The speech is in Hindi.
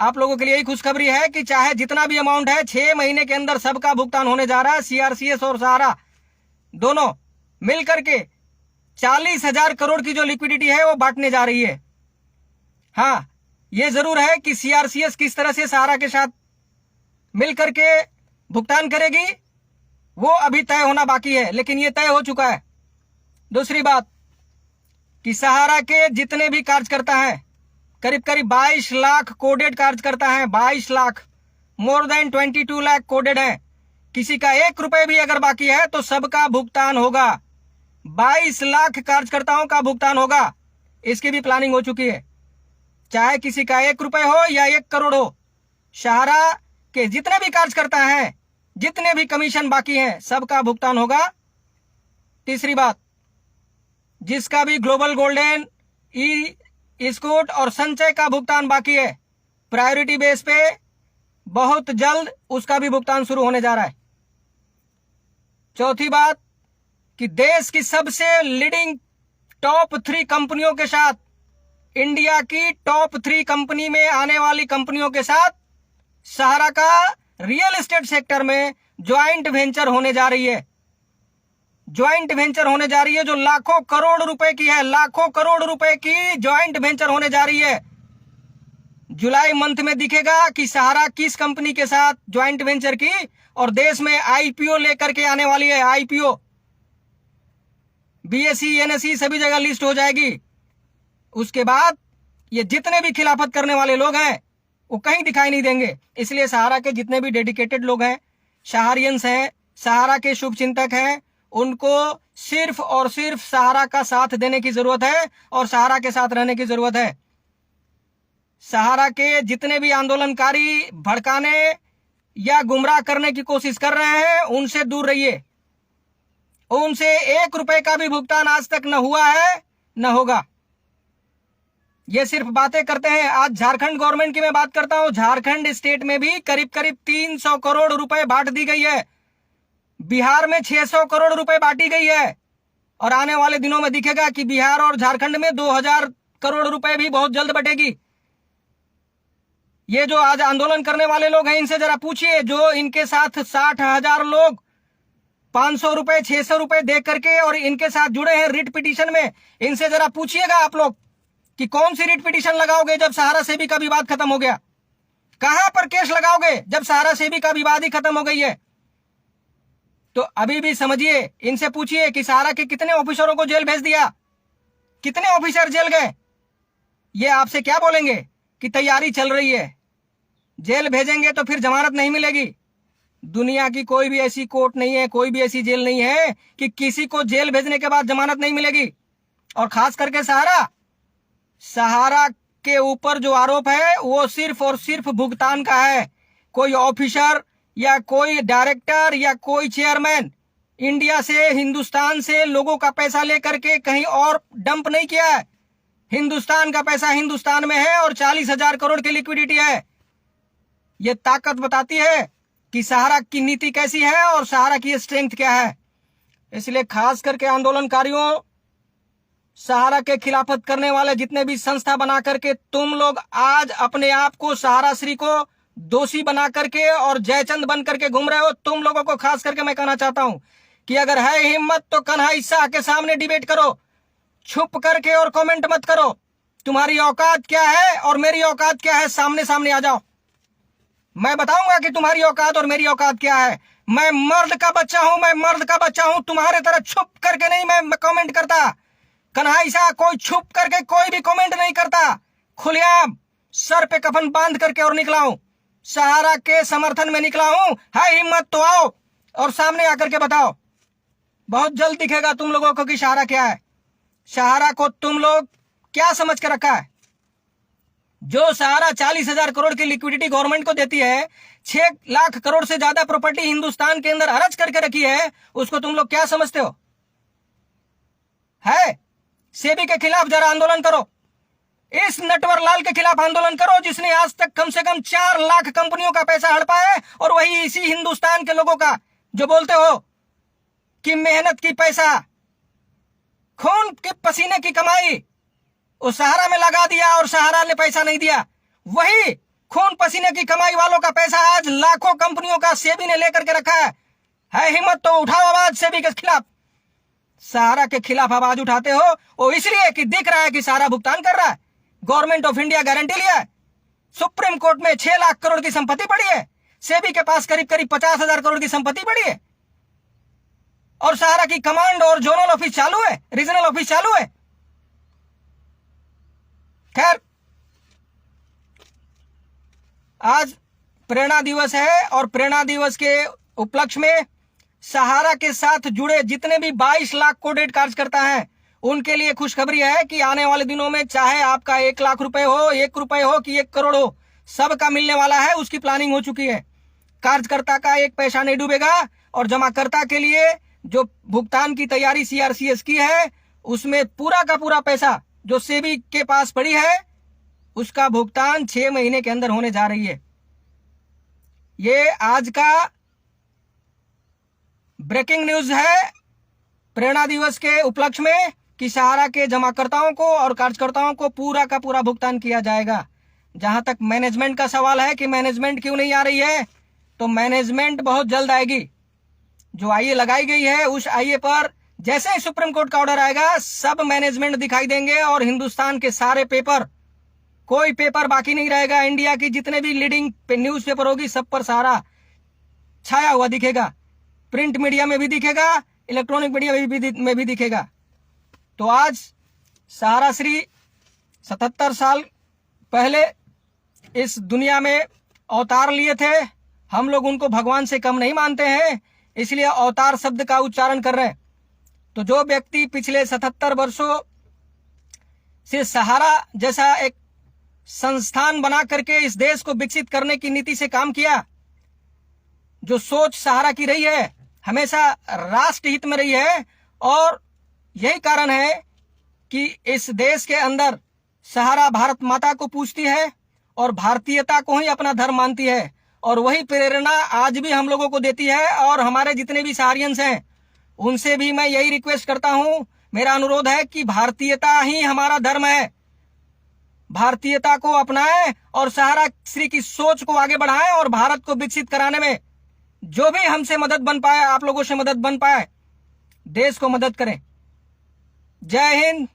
आप लोगों के लिए यही खुशखबरी है कि चाहे जितना भी अमाउंट है 6 महीने के अंदर सबका भुगतान होने जा रहा है। सीआरसीएस और सहारा दोनों मिलकर के 40,000 करोड़ की जो लिक्विडिटी है वो बांटने जा रही है। हाँ, ये जरूर है कि सीआरसीएस किस तरह से सहारा के साथ मिलकर के भुगतान करेगी वो अभी तय होना बाकी है, लेकिन ये तय हो चुका है। दूसरी बात कि सहारा के जितने भी कार्यकर्ता हैं, करीब करीब 22 लाख कोडेड कार्यकर्ता हैं, 22 lakh, more than 22 lakh coded हैं। किसी का 1 रुपए भी अगर बाकी है तो सबका भुगतान होगा। 22 लाख कार्यकर्ताओं का भुगतान होगा। इसकी भी प्लानिंग हो चुकी है। चाहे किसी का 1 रुपए हो या 1 करोड़ हो, सहारा के जितने भी कार्यकर्ता हैं, जितने भी कमीशन बाकी हैं, सबका भुगतान होगा। तीसरी बात, जिसका भी ग्लोबल गोल्डन, ई स्कूट और संचय का भुगतान बाकी है, प्रायोरिटी बेस पे बहुत जल्द उसका भी भुगतान शुरू होने जा रहा है। चौथी बात कि देश की सबसे लीडिंग टॉप 3 कंपनियों के साथ, इंडिया की टॉप 3 कंपनी में आने वाली कंपनियों के साथ सहारा का रियल एस्टेट सेक्टर में ज्वाइंट वेंचर होने जा रही है। ज्वाइंट वेंचर होने जा रही है जो लाखों करोड़ रुपए की है। लाखों करोड़ रुपए की ज्वाइंट वेंचर होने जा रही है। जुलाई मंथ में दिखेगा कि सहारा किस कंपनी के साथ ज्वाइंट वेंचर की, और देश में आईपीओ लेकर के आने वाली है। आईपीओ, बीएसई, एनएसई सभी जगह लिस्ट हो जाएगी। उसके बाद ये जितने भी खिलाफत करने वाले लोग हैं वो कहीं दिखाई नहीं देंगे। इसलिए सहारा के जितने भी डेडिकेटेड लोग हैं, सहारियंस हैं, सहारा के शुभचिंतक हैं, उनको सिर्फ और सिर्फ सहारा का साथ देने की जरूरत है और सहारा के साथ रहने की जरूरत है। सहारा के जितने भी आंदोलनकारी भड़काने या गुमराह करने की कोशिश कर रहे हैं, उनसे दूर रहिए। उनसे 1 रुपए का भी भुगतान आज तक न हुआ है, न होगा। ये सिर्फ बातें करते हैं। आज झारखंड गवर्नमेंट की मैं बात करता हूं। झारखंड स्टेट में भी करीब करीब 300 करोड़ रुपए बांट दी गई है। बिहार में 600 करोड़ रुपए बांटी गई है, और आने वाले दिनों में दिखेगा कि बिहार और झारखंड में 2000 करोड़ रुपए भी बहुत जल्द बटेगी। ये जो आज आंदोलन करने वाले लोग हैं, इनसे जरा पूछिए, जो इनके साथ 60,000 लोग 500 रुपए 600 रुपए दे करके और इनके साथ जुड़े हैं रिट पिटीशन में, इनसे जरा पूछिएगा आप लोग कि कौन सी रिट पिटीशन लगाओगे जब सहारा सेबी का विवाद खत्म हो गया? कहां पर केस लगाओगे जब सहारा सेबी का विवाद ही खत्म हो गई है? तो अभी भी समझिए, इनसे पूछिए कि सहारा के कितने ऑफिसरों को जेल भेज दिया, कितने ऑफिसर जेल गए। ये आपसे क्या बोलेंगे कि तैयारी चल रही है। जेल भेजेंगे तो फिर जमानत नहीं मिलेगी। दुनिया की कोई भी ऐसी कोर्ट नहीं है, कोई भी ऐसी जेल नहीं है कि किसी को जेल भेजने के बाद जमानत नहीं मिलेगी। और खास करके सहारा के ऊपर जो आरोप है वो सिर्फ और सिर्फ भुगतान का है। कोई ऑफिसर या कोई डायरेक्टर या कोई चेयरमैन इंडिया से, हिंदुस्तान से लोगों का पैसा लेकर के कहीं और डंप नहीं किया है। हिंदुस्तान का पैसा हिंदुस्तान में है और 40,000 करोड़ की लिक्विडिटी है। ये ताकत बताती है कि सहारा की नीति कैसी है और सहारा की स्ट्रेंथ क्या है। इसलिए खास करके आंदोलनकारियों, सहारा के खिलाफत करने वाले जितने भी संस्था बना करके तुम लोग आज अपने आप को सहारा श्री को दोषी बना करके और जयचंद बन करके घूम रहे हो, तुम लोगों को खास करके मैं कहना चाहता हूं कि अगर है हिम्मत तो कन्हैया शाह के सामने डिबेट करो, छुप करके और कमेंट मत करो। तुम्हारी औकात क्या है और मेरी औकात क्या है, सामने सामने आ जाओ। मैं बताऊंगा कि तुम्हारी औकात और मेरी औकात क्या है। मैं मर्द का बच्चा हूं, मैं मर्द का बच्चा हूं। तुम्हारे तरह छुप करके नहीं मैं कमेंट करता। कन्हैया कोई छुप करके कोई भी कमेंट नहीं करता। खुलेआम सर पे कफन बांध करके और निकला हूं, सहारा के समर्थन में निकला हूं। है हिम्मत तो आओ और सामने आकर के बताओ। बहुत जल्द दिखेगा तुम लोगों को कि सहारा क्या है। सहारा को तुम लोग क्या समझ के रखा है? जो सहारा 40,000 करोड़ की लिक्विडिटी गवर्नमेंट को देती है, 6 लाख करोड़ से ज्यादा प्रॉपर्टी हिंदुस्तान के अंदर अरज करके रखी है, उसको तुम लोग क्या समझते हो? है सेबी के खिलाफ जरा आंदोलन करो। इस नटवर लाल के खिलाफ आंदोलन करो जिसने आज तक कम से कम 4 लाख कंपनियों का पैसा हड़पा है, और वही इसी हिंदुस्तान के लोगों का जो बोलते हो कि मेहनत की पैसा, खून के पसीने की कमाई वो सहारा में लगा दिया और सहारा ने पैसा नहीं दिया। वही खून पसीने की कमाई वालों का पैसा आज लाखों कंपनियों का सेबी ने लेकर के रखा है हिम्मत तो उठाओ आवाज सेबी के खिलाफ। सहारा के खिलाफ आवाज उठाते हो वो इसलिए कि दिख रहा है कि सहारा भुगतान कर रहा है। गवर्नमेंट ऑफ इंडिया गारंटी लिया है, सुप्रीम कोर्ट में 6 लाख करोड़ की संपत्ति पड़ी है, सेबी के पास करीब करीब 50,000 करोड़ की संपत्ति पड़ी है, और सहारा की कमांड और जोनल ऑफिस चालू है, रीजनल ऑफिस चालू है। खैर, आज प्रेरणा दिवस है और प्रेरणा दिवस के उपलक्ष्य में सहारा के साथ जुड़े जितने भी 22 लाख कोडेड कार्यकर्ता हैं उनके लिए खुशखबरी है कि आने वाले दिनों में चाहे आपका 1 लाख रुपए हो, 1 रुपए हो कि 1 करोड़ हो, सबका मिलने वाला है। उसकी प्लानिंग हो चुकी है। कार्यकर्ता का एक पैसा नहीं डूबेगा और जमाकर्ता के लिए जो भुगतान की तैयारी सीआरसीएस की है उसमें पूरा का पूरा पैसा जो सेबी के पास पड़ी है उसका भुगतान 6 महीने के अंदर होने जा रही है। ये आज का ब्रेकिंग न्यूज है प्रेरणा दिवस के उपलक्ष्य में कि सहारा के जमाकर्ताओं को और कार्यकर्ताओं को पूरा का पूरा भुगतान किया जाएगा। जहां तक मैनेजमेंट का सवाल है कि मैनेजमेंट क्यों नहीं आ रही है, तो मैनेजमेंट बहुत जल्द आएगी। जो आईए लगाई गई है उस आईए पर जैसे ही सुप्रीम कोर्ट का ऑर्डर आएगा सब मैनेजमेंट दिखाई देंगे और हिंदुस्तान के सारे पेपर, कोई पेपर बाकी नहीं रहेगा। इंडिया की जितने भी लीडिंग न्यूज पेपर होगी सब पर सहारा छाया हुआ दिखेगा। प्रिंट मीडिया में भी दिखेगा, इलेक्ट्रॉनिक मीडिया में भी दिखेगा। तो आज सहारा श्री 77 साल पहले इस दुनिया में अवतार लिए थे। हम लोग उनको भगवान से कम नहीं मानते हैं, इसलिए अवतार शब्द का उच्चारण कर रहे हैं। तो जो व्यक्ति पिछले 77 वर्षों से सहारा जैसा एक संस्थान बना करके इस देश को विकसित करने की नीति से काम किया, जो सोच सहारा की रही है हमेशा राष्ट्र हित में रही है, और यही कारण है कि इस देश के अंदर सहारा भारत माता को पूजती है और भारतीयता को ही अपना धर्म मानती है, और वही प्रेरणा आज भी हम लोगों को देती है। और हमारे जितने भी सहारियंस हैं उनसे भी मैं यही रिक्वेस्ट करता हूं, मेरा अनुरोध है कि भारतीयता ही हमारा धर्म है। भारतीयता को अपनाएं और सहारा श्री की सोच को आगे बढ़ाएं और भारत को विकसित कराने में जो भी हमसे मदद बन पाए, आप लोगों से मदद बन पाए, देश को मदद करें। जय हिंद,